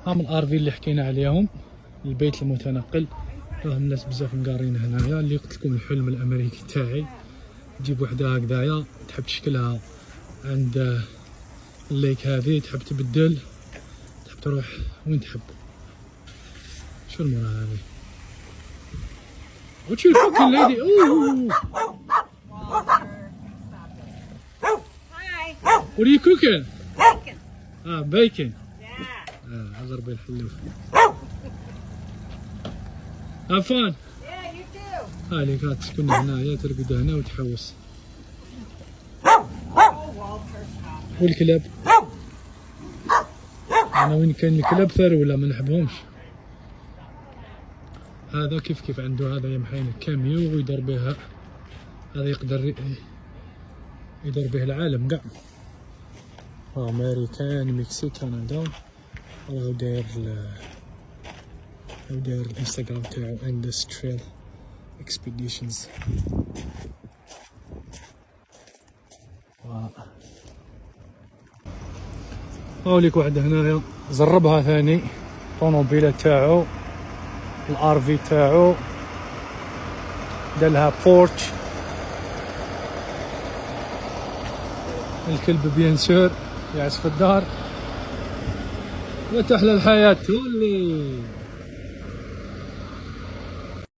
هام الارفي اللي حكينا عليهم، البيت المتنقل. راهم الناس بزاف مقارين هنايا. اللي قلت لكم الحلم الامريكي تاعي، تجيب وحده هكذايا تحب تشكلها عند الليك هذه، تحب تبدل، تحب تروح وين تحب. شو المرة هذه؟ What you cooking, lady? Ooh. Hi. What are you cooking? Bacon. Bacon. Yeah. أغرب الحلوف. Have fun. Yeah, you too. هاي كانت تسكن هنايا، ترقد هنا وتحوس. Oh, Walter. والكلاب. أنا وين كان الكلاب ثروا ولا ما نحبهمش. هذا كيف عنده هذا يمحين كاميو ويدور بها، هذا يقدر يدور به العالم قاع. أمريكان مكسيكان عندهم. راهو داير الانستغرام تاعو Industrial Expeditions. هاوليك واحد هنايا زربها ثاني طونوبيله تاعو، الار في تاعو دالها بورتش. الكلب بيان سور يعس في الدار، وتحلى الحياة تولي.